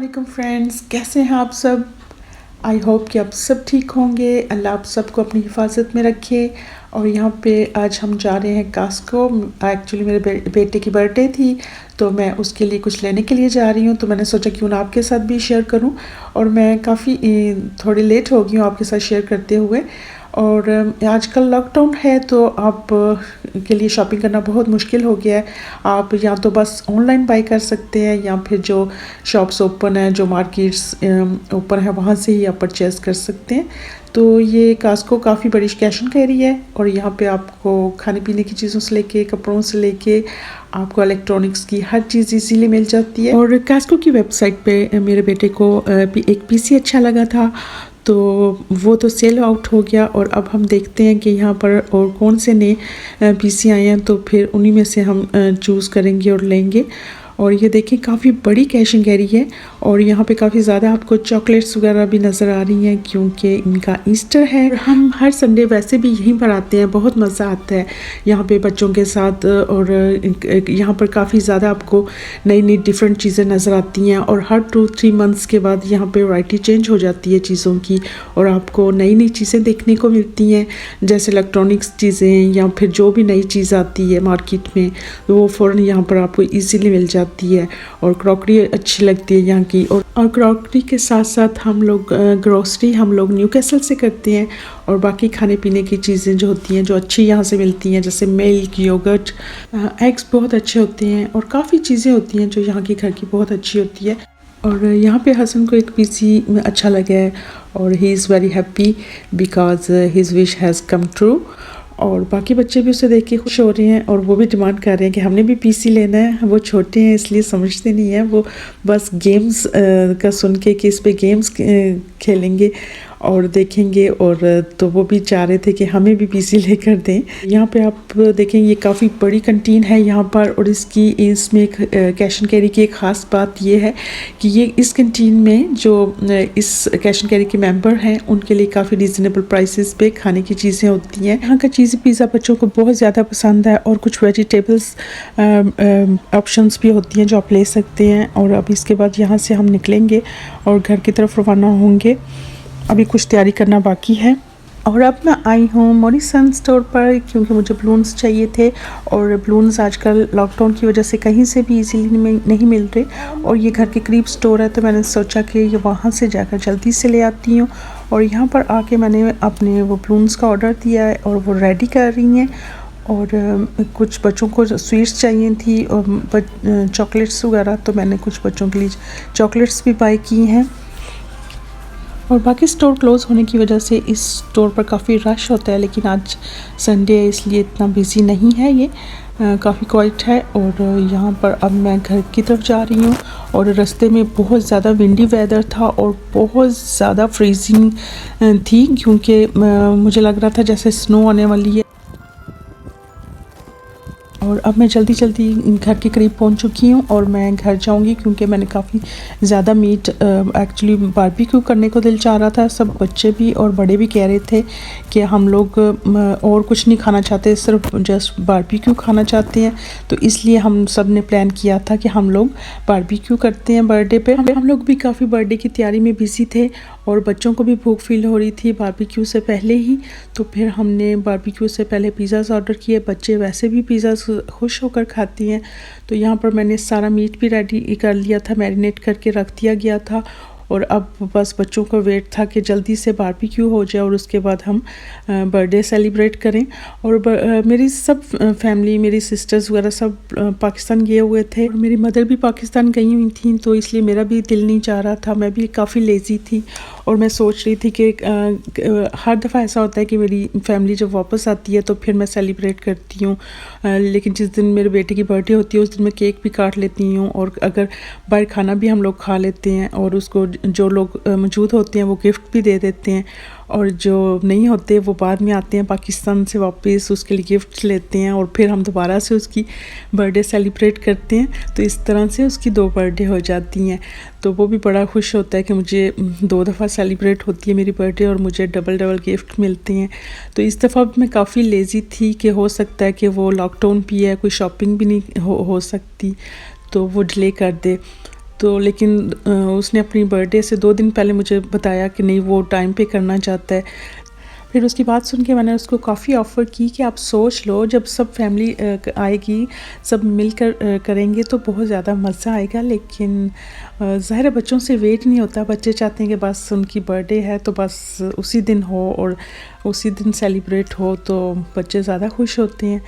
वालेकुम फ्रेंड्स, कैसे हैं आप सब। आई होप कि आप सब ठीक होंगे। अल्लाह आप सबको अपनी हिफाजत में रखे। और यहाँ पे आज हम जा रहे हैं कास्को। एक्चुअली मेरे बेटे की बर्थडे थी, तो मैं उसके लिए कुछ लेने के लिए जा रही हूँ। तो मैंने सोचा क्यों ना आपके साथ भी शेयर करूँ। और मैं काफ़ी थोड़ी लेट हो गई हूँ आपके साथ शेयर करते हुए। और आजकल लॉकडाउन है, तो आप के लिए शॉपिंग करना बहुत मुश्किल हो गया है। आप या तो बस ऑनलाइन बाई कर सकते हैं, या फिर जो शॉप्स ओपन है, जो मार्केट्स ओपन है, वहाँ से ही आप परचेज़ कर सकते हैं। तो ये कास्को काफ़ी बड़ी कैश एंड कैरी है, और यहाँ पे आपको खाने पीने की चीज़ों से लेके, कपड़ों से लेके, आपको इलेक्ट्रॉनिक्स की हर चीज़ इजीली मिल जाती है। और कास्को की वेबसाइट पे मेरे बेटे को एक पीसी अच्छा लगा था, तो वो तो सेल आउट हो गया। और अब हम देखते हैं कि यहाँ पर और कौन से नए पीसी आए हैं, तो फिर उन्हीं में से हम चूज़ करेंगे और लेंगे। और ये देखिए काफ़ी बड़ी कैश एंड कैरी है, और यहाँ पे काफ़ी ज़्यादा आपको चॉकलेट्स वगैरह भी नज़र आ रही हैं, क्योंकि इनका ईस्टर है। और हम हर संडे वैसे भी यहीं पर आते हैं, बहुत मज़ा आता है यहाँ पे बच्चों के साथ। और यहाँ पर काफ़ी ज़्यादा आपको नई नई डिफरेंट चीज़ें नज़र आती हैं, और हर 2-3 मंथ्स के बाद यहाँ पे वैरायटी चेंज हो जाती है चीज़ों की, और आपको नई नई चीज़ें देखने को मिलती हैं, जैसे इलेक्ट्रॉनिक्स चीज़ें, या फिर जो भी नई चीज़ आती है मार्केट में, तो वो फ़ौरन यहाँ पर आपको ईजीली मिल जाती है। और क्रॉकरी अच्छी लगती है यहाँ की। और क्रॉकरी के साथ साथ हम लोग ग्रोसरी हम लोग न्यू कैसल से करते हैं, और बाकी खाने पीने की चीज़ें जो होती हैं, जो अच्छी यहाँ से मिलती हैं, जैसे मिल्क, योगर्ट, एग्स बहुत अच्छे होते हैं, और काफ़ी चीज़ें होती हैं जो यहाँ की घर की बहुत अच्छी होती है। और यहाँ पे हसन को एक पीसी अच्छा लगा है, और he is very happy because his wish has come true. और बाकी बच्चे भी उसे देख के खुश हो रहे हैं, और वो भी डिमांड कर रहे हैं कि हमने भी पीसी लेना है। वो छोटे हैं इसलिए समझते नहीं हैं, वो बस गेम्स का सुन के कि इस पे गेम्स खेलेंगे और देखेंगे, और तो वो भी चाह रहे थे कि हमें भी पीसी लेकर दें। यहाँ पे आप देखेंगे ये काफ़ी बड़ी कंटीन है यहाँ पर, और इसमें एक कैश एंड कैरी की एक ख़ास बात ये है कि ये इस कंटीन में जो इस कैश एंड कैरी के मेंबर हैं, उनके लिए काफ़ी रीज़नेबल प्राइसेस पे खाने की चीज़ें होती हैं। यहाँ का चीज़ी पिज़्ज़ा बच्चों को बहुत ज़्यादा पसंद है, और कुछ वेजिटेबल्स ऑप्शंस भी होती हैं जो आप ले सकते हैं। और अब इसके बाद यहाँ से हम निकलेंगे और घर की तरफ रवाना होंगे। अभी कुछ तैयारी करना बाकी है। और अब मैं आई हूँ मॉरिसन स्टोर पर, क्योंकि मुझे बलून्स चाहिए थे, और बलून्स आजकल लॉकडाउन की वजह से कहीं से भी इजीली नहीं मिल रहे, और ये घर के करीब स्टोर है, तो मैंने सोचा कि ये वहाँ से जाकर जल्दी से ले आती हूँ। और यहाँ पर आके मैंने अपने वो बलून्स का ऑर्डर दिया है, और वो रेडी कर रही हैं। और कुछ बच्चों को स्वीट्स चाहिए थी, और चॉकलेट्स वगैरह, तो मैंने कुछ बच्चों के लिए चॉकलेट्स भी बाई की हैं। और बाकी स्टोर क्लोज़ होने की वजह से इस स्टोर पर काफ़ी रश होता है, लेकिन आज संडे है इसलिए इतना बिज़ी नहीं है, ये काफ़ी क्वाइट है। और यहाँ पर अब मैं घर की तरफ जा रही हूँ, और रास्ते में बहुत ज़्यादा विंडी वेदर था, और बहुत ज़्यादा फ्रीजिंग थी, क्योंकि मुझे लग रहा था जैसे स्नो आने वाली है। और अब मैं जल्दी जल्दी घर के करीब पहुंच चुकी हूं, और मैं घर जाऊंगी, क्योंकि मैंने काफ़ी ज़्यादा मीट एक्चुअली बारबेक्यू करने को दिल चाह रहा था। सब बच्चे भी और बड़े भी कह रहे थे कि हम लोग और कुछ नहीं खाना चाहते, सिर्फ जस्ट बारबेक्यू खाना चाहते हैं। तो इसलिए हम सब ने प्लान किया था कि हम लोग बारबेक्यू करते हैं बर्थडे पे। हम लोग भी काफ़ी बर्थडे की तैयारी में बिज़ी थे, और बच्चों को भी भूख फील हो रही थी बारबेक्यू से पहले ही। तो फिर हमने बारबेक्यू से पहले पिज़्ज़ाज़ ऑर्डर किए। बच्चे वैसे भी पिज़्ज़ा खुश होकर खाती हैं। तो यहाँ पर मैंने सारा मीट भी रेडी कर लिया था, मैरिनेट करके रख दिया गया था, और अब बस बच्चों का वेट था कि जल्दी से बारबेक्यू हो जाए, और उसके बाद हम बर्थडे सेलिब्रेट करें। और मेरी सब फैमिली, मेरी सिस्टर्स वगैरह सब पाकिस्तान गए हुए थे, और मेरी मदर भी पाकिस्तान गई हुई थी, तो इसलिए मेरा भी दिल नहीं चाह रहा था। मैं भी काफ़ी लेज़ी थी, और मैं सोच रही थी कि हर दफ़ा ऐसा होता है कि मेरी फैमिली जब वापस आती है तो फिर मैं सेलिब्रेट करती हूँ, लेकिन जिस दिन मेरे बेटे की बर्थडे होती है उस दिन मैं केक भी काट लेती हूँ, और अगर बाहर खाना भी हम लोग खा लेते हैं, और उसको जो लोग मौजूद होते हैं वो गिफ्ट भी दे देते हैं, और जो नहीं होते वो बाद में आते हैं पाकिस्तान से वापस, उसके लिए गिफ्ट लेते हैं, और फिर हम दोबारा से उसकी बर्थडे सेलिब्रेट करते हैं। तो इस तरह से उसकी 2 बर्थडे हो जाती हैं। तो वो भी बड़ा खुश होता है कि मुझे 2 दफ़ा सेलिब्रेट होती है मेरी बर्थडे, और मुझे डबल डबल गिफ्ट मिलते हैं। तो इस दफ़ा मैं काफ़ी लेज़ी थी कि हो सकता है कि वो लॉकडाउन भी है, कोई शॉपिंग भी नहीं हो सकती, तो वो डिले कर दे। तो लेकिन उसने अपनी बर्थडे से 2 दिन पहले मुझे बताया कि नहीं, वो टाइम पे करना चाहता है। फिर उसकी बात सुन के मैंने उसको काफ़ी ऑफ़र की कि आप सोच लो, जब सब फैमिली आएगी, सब मिलकर करेंगे तो बहुत ज़्यादा मज़ा आएगा। लेकिन ज़ाहिर है बच्चों से वेट नहीं होता, बच्चे चाहते हैं कि बस उनकी बर्थडे है तो बस उसी दिन हो और उसी दिन सेलिब्रेट हो, तो बच्चे ज़्यादा खुश होते हैं।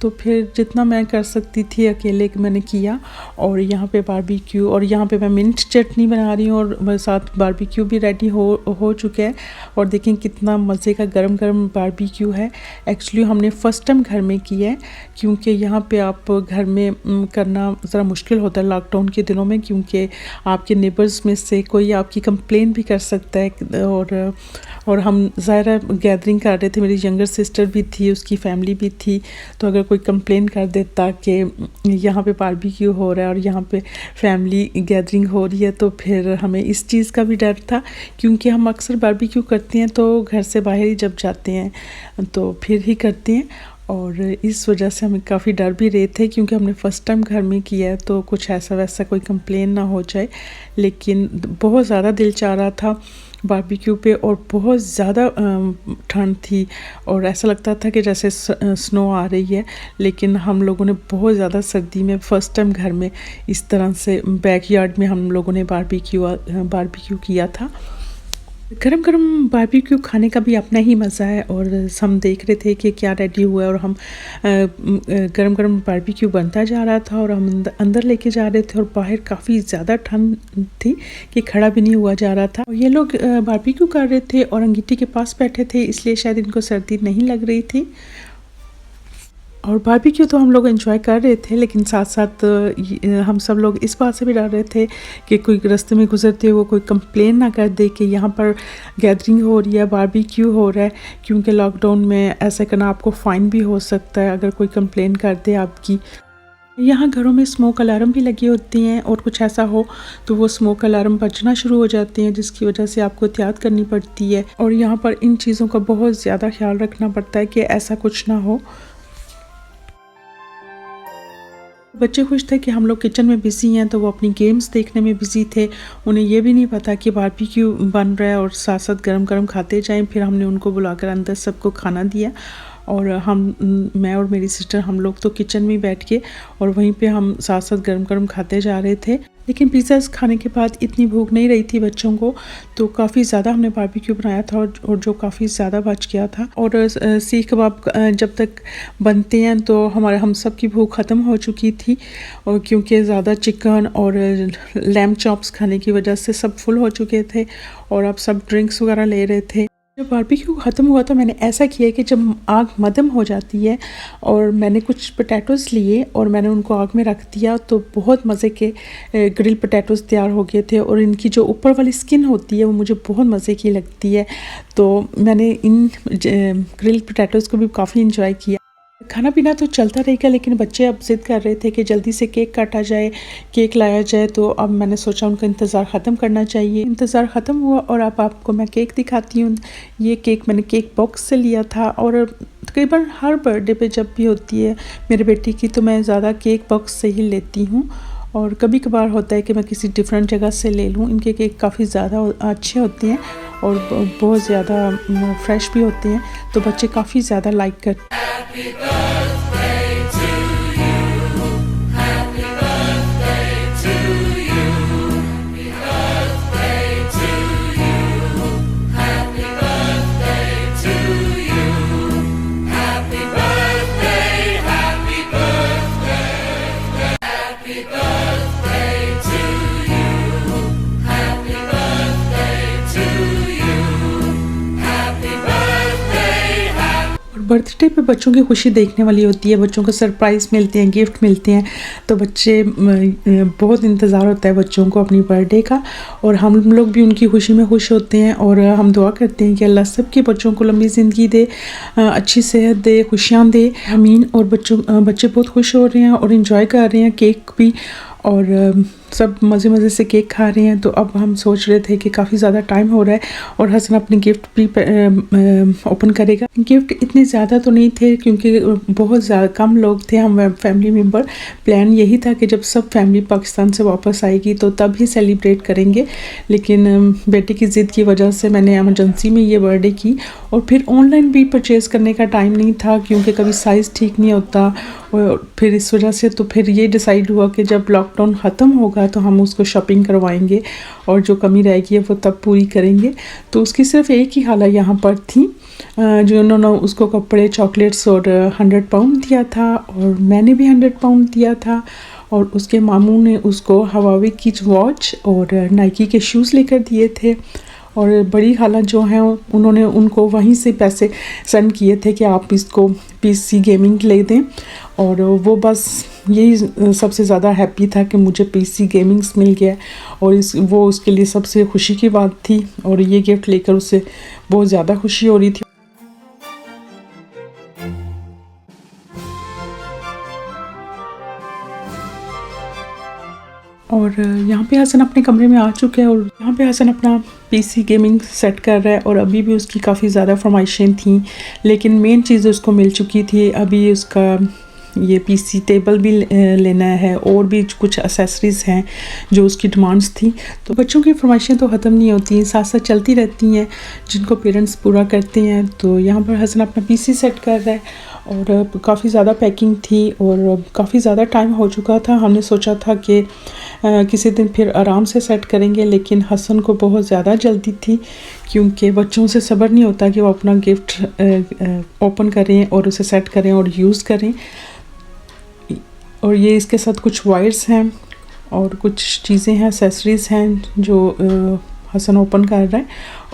तो फिर जितना मैं कर सकती थी अकेले मैंने किया। और यहाँ पे बारबेक्यू, और यहाँ पे मैं मिंट चटनी बना रही हूँ और साथ बारबेक्यू भी रेडी हो चुका है। और देखें कितना मज़े का गरम गरम बारबेक्यू है। एक्चुअली हमने फ़र्स्ट टाइम घर में किया है, क्योंकि यहाँ पे आप घर में करना ज़रा मुश्किल होता है लॉकडाउन के दिनों में, क्योंकि आपके नेबर्स में से कोई आपकी कंप्लेन भी कर सकता है। और हम ज़ाहिर गैदरिंग कर रहे थे, मेरी यंगर सिस्टर भी थी, उसकी फैमिली भी थी, तो अगर कोई कंप्लेन कर देता कि यहाँ पे बारबेक्यू हो रहा है और यहाँ पे फैमिली गैदरिंग हो रही है, तो फिर हमें इस चीज़ का भी डर था। क्योंकि हम अक्सर बारबेक्यू करते हैं तो घर से बाहर ही जब जाते हैं तो फिर ही करते हैं, और इस वजह से हमें काफ़ी डर भी रहे थे, क्योंकि हमने फ़र्स्ट टाइम घर में किया है तो कुछ ऐसा वैसा कोई कंप्लेन ना हो जाए। लेकिन बहुत ज़्यादा दिल चाह रहा था बारबेक्यू पे, और बहुत ज़्यादा ठंड थी और ऐसा लगता था कि जैसे स्नो आ रही है। लेकिन हम लोगों ने बहुत ज़्यादा सर्दी में फ़र्स्ट टाइम घर में इस तरह से बैकयार्ड में हम लोगों ने बारबेक्यू किया था। गरम गरम बारबेक्यू खाने का भी अपना ही मज़ा है। और हम देख रहे थे कि क्या रेडी हुआ है, और हम गरम गरम बारबेक्यू बनता जा रहा था और हम अंदर लेके जा रहे थे, और बाहर काफ़ी ज़्यादा ठंड थी कि खड़ा भी नहीं हुआ जा रहा था। और ये लोग बारबेक्यू कर रहे थे और अंगीठी के पास बैठे थे, इसलिए शायद इनको सर्दी नहीं लग रही थी। और बारबेक्यू तो हम लोग एंजॉय कर रहे थे, लेकिन साथ साथ हम सब लोग इस बात से भी डर रहे थे कि कोई रास्ते में गुजरते हुए कोई कंप्लेन ना कर दे कि यहाँ पर गैदरिंग हो रही है, बारबेक्यू हो रहा है। क्योंकि लॉकडाउन में ऐसा करना आपको फ़ाइन भी हो सकता है अगर कोई कंप्लेन कर दे आपकी। यहाँ घरों में स्मोक अलार्म भी लगी होती हैं, और कुछ ऐसा हो तो वो स्मोक अलार्म बजना शुरू हो जाते हैं, जिसकी वजह से आपको एहतियात करनी पड़ती है। और यहाँ पर इन चीज़ों का बहुत ज़्यादा ख्याल रखना पड़ता है कि ऐसा कुछ ना हो। बच्चे खुश थे कि हम लोग किचन में बिज़ी हैं, तो वो अपनी गेम्स देखने में बिज़ी थे। उन्हें ये भी नहीं पता कि बारबेक्यू बन रहा है और साथ साथ गरम गरम खाते जाएं। फिर हमने उनको बुलाकर अंदर सबको खाना दिया, और मैं और मेरी सिस्टर हम लोग तो किचन में बैठ के और वहीं पे हम साथ साथ गरम गरम खाते जा रहे थे। लेकिन पिज़्ज़ा खाने के बाद इतनी भूख नहीं रही थी बच्चों को, तो काफ़ी ज़्यादा हमने बारबेक्यू बनाया था और जो काफ़ी ज़्यादा बच गया था। और सीख कबाब जब तक बनते हैं तो हम सब की भूख ख़त्म हो चुकी थी, और क्योंकि ज़्यादा चिकन और लैम्ब चॉप्स खाने की वजह से सब फुल हो चुके थे, और अब सब ड्रिंक्स वगैरह ले रहे थे। जब बारबेक्यू ख़त्म हुआ तो मैंने ऐसा किया कि जब आग मध्यम हो जाती है, और मैंने कुछ पोटैटोज़ लिए और मैंने उनको आग में रख दिया, तो बहुत मज़े के ग्रिल पोटैटोज़ तैयार हो गए थे। और इनकी जो ऊपर वाली स्किन होती है वो मुझे बहुत मज़े की लगती है, तो मैंने इन ग्रिल पोटैटोज़ को भी काफ़ी इंजॉय किया। खाना पीना तो चलता रहेगा, लेकिन बच्चे अब ज़िद कर रहे थे कि जल्दी से केक काटा जाए, केक लाया जाए। तो अब मैंने सोचा उनका इंतज़ार ख़त्म करना चाहिए। इंतज़ार ख़त्म हुआ और अब आपको मैं केक दिखाती हूँ। ये केक मैंने केक बॉक्स से लिया था, और तकरीबन हर बर्थडे पे जब भी होती है मेरे बेटी की, तो मैं ज़्यादा केक बॉक्स से ही लेती हूँ। और कभी कभार होता है कि मैं किसी डिफरेंट जगह से ले लूँ। इनके केक काफ़ी ज़्यादा अच्छे होते हैं और बहुत ज़्यादा फ्रेश भी होते हैं, तो बच्चे काफ़ी ज़्यादा लाइक करते हैं। बर्थडे पे बच्चों की खुशी देखने वाली होती है, बच्चों को सरप्राइज़ मिलते हैं, गिफ्ट मिलते हैं, तो बच्चे बहुत इंतज़ार होता है बच्चों को अपनी बर्थडे का, और हम लोग भी उनकी खुशी में खुश होते हैं। और हम दुआ करते हैं कि अल्लाह सब के बच्चों को लंबी ज़िंदगी दे, अच्छी सेहत दे, खुशियाँ दे, आमीन। और बच्चे बहुत खुश हो रहे हैं और इन्जॉय कर रहे हैं केक भी। और सब मज़े मज़े से केक खा रहे हैं। तो अब हम सोच रहे थे कि काफ़ी ज़्यादा टाइम हो रहा है और हसन अपनी गिफ्ट भी ओपन करेगा। गिफ्ट इतने ज़्यादा तो नहीं थे क्योंकि बहुत ज़्यादा कम लोग थे हम फैमिली मेम्बर। प्लान यही था कि जब सब फैमिली पाकिस्तान से वापस आएगी तो तब ही सेलिब्रेट करेंगे, लेकिन बेटे की ज़िद की वजह से मैंने एमरजेंसी में ये बर्थडे की। और फिर ऑनलाइन भी परचेज़ करने का टाइम नहीं था क्योंकि कभी साइज़ ठीक नहीं होता, और फिर इस वजह से तो फिर ये डिसाइड हुआ कि जब लॉकडाउन ख़त्म होगा तो हम उसको शॉपिंग करवाएंगे और जो कमी रहेगी वो तब पूरी करेंगे। तो उसकी सिर्फ एक ही खाला यहाँ पर थी जो उन्होंने उसको कपड़े, चॉकलेट्स और 100 पाउंड दिया था, और मैंने भी 100 पाउंड दिया था, और उसके मामू ने उसको हवावे की वॉच और नाइकी के शूज़ लेकर दिए थे। और बड़ी खाला जो हैं उन्होंने उनको वहीं से पैसे सेंड किए थे कि आप इसको पीसी गेमिंग ले दें, और वो बस यही सबसे ज़्यादा हैप्पी था कि मुझे पीसी गेमिंग्स मिल गया, और वो उसके लिए सबसे खुशी की बात थी, और ये गिफ्ट लेकर उसे बहुत ज़्यादा खुशी हो रही थी। और यहाँ पे हसन अपने कमरे में आ चुके हैं, और यहाँ पे हसन अपना पीसी गेमिंग सेट कर रहा है, और अभी भी उसकी काफ़ी ज़्यादा फरमाइशें थी, लेकिन मेन चीज़ उसको मिल चुकी थी। अभी उसका ये पीसी टेबल भी लेना है, और भी कुछ एसेसरीज़ हैं जो उसकी डिमांड्स थी। तो बच्चों की फरमाइशें तो ख़त्म नहीं होती, साथ साथ चलती रहती हैं जिनको पेरेंट्स पूरा करते हैं। तो यहाँ पर हसन अपना पीसी सेट कर रहा है, और काफ़ी ज़्यादा पैकिंग थी और काफ़ी ज़्यादा टाइम हो चुका था। हमने सोचा था कि किसी दिन फिर आराम से सेट करेंगे, लेकिन हसन को बहुत ज़्यादा जल्दी थी क्योंकि बच्चों से सब्र नहीं होता कि वो अपना गिफ्ट ओपन करें और उसे सेट करें और यूज़ करें। और ये इसके साथ कुछ वायर्स हैं और कुछ चीज़ें हैं, एक्सेसरीज़ हैं जो हसन ओपन कर रहा है।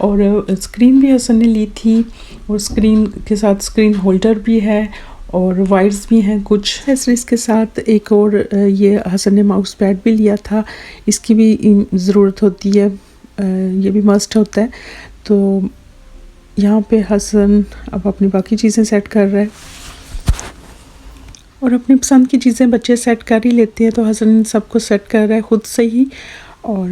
और स्क्रीन भी हसन ने ली थी, और स्क्रीन के साथ स्क्रीन होल्डर भी है, और वायर्स भी हैं कुछ एक्सेसरीज़ के साथ। एक और ये हसन ने माउस पैड भी लिया था, इसकी भी ज़रूरत होती है, ये भी मस्ट होता है। तो यहाँ पे हसन अब अपनी बाकी चीज़ें सेट कर रहा है, और अपनी पसंद की चीज़ें बच्चे सेट कर ही लेते हैं, तो हसन सबको सेट कर रहा है ख़ुद से ही। और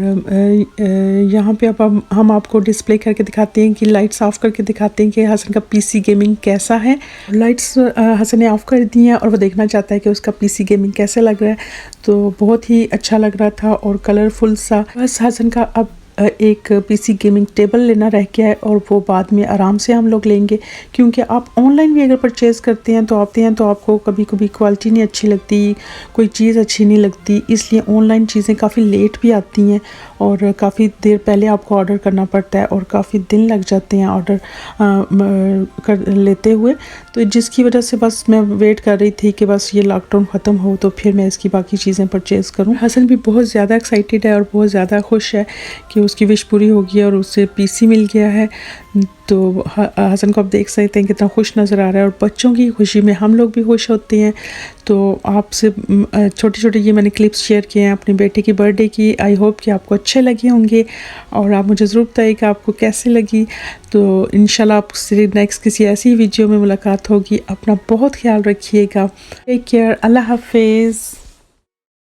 यहाँ पे अब हम आपको डिस्प्ले करके दिखाते हैं कि लाइट्स ऑफ़ करके दिखाते हैं कि हसन का पीसी गेमिंग कैसा है। लाइट्स हसन ने ऑफ़ कर दी हैं, और वो देखना चाहता है कि उसका पीसी गेमिंग कैसे लग रहा है। तो बहुत ही अच्छा लग रहा था और कलरफुल सा। बस हसन का अब एक पीसी गेमिंग टेबल लेना रह गया है, और वो बाद में आराम से हम लोग लेंगे, क्योंकि आप ऑनलाइन भी अगर परचेज़ करते हैं तो आपको कभी कभी क्वालिटी नहीं अच्छी लगती, कोई चीज़ अच्छी नहीं लगती, इसलिए ऑनलाइन चीज़ें काफ़ी लेट भी आती हैं और काफ़ी देर पहले आपको ऑर्डर करना पड़ता है, और काफ़ी दिन लग जाते हैं ऑर्डर कर लेते हुए। तो जिसकी वजह से बस मैं वेट कर रही थी कि बस ये लॉकडाउन ख़त्म हो तो फिर मैं इसकी बाकी चीज़ें परचेज़ करूँ। हसन भी बहुत ज़्यादा एक्साइटेड है और बहुत ज़्यादा खुश है कि उसकी विश पूरी हो गई है और उसे पीसी मिल गया है। तो हसन को आप देख सकते हैं कितना खुश नज़र आ रहा है, और बच्चों की खुशी में हम लोग भी खुश होते हैं। तो आपसे छोटे छोटे ये मैंने क्लिप्स शेयर किए हैं अपने बेटे की बर्थडे की। आई होप कि आपको अच्छे लगे होंगे, और आप मुझे ज़रूर बताइएगा आपको कैसे लगी। तो इंशाल्लाह आपसे नेक्स्ट किसी ऐसी वीडियो में मुलाकात होगी। अपना बहुत ख्याल रखिएगा। Take care. अल्लाह हाफिज़।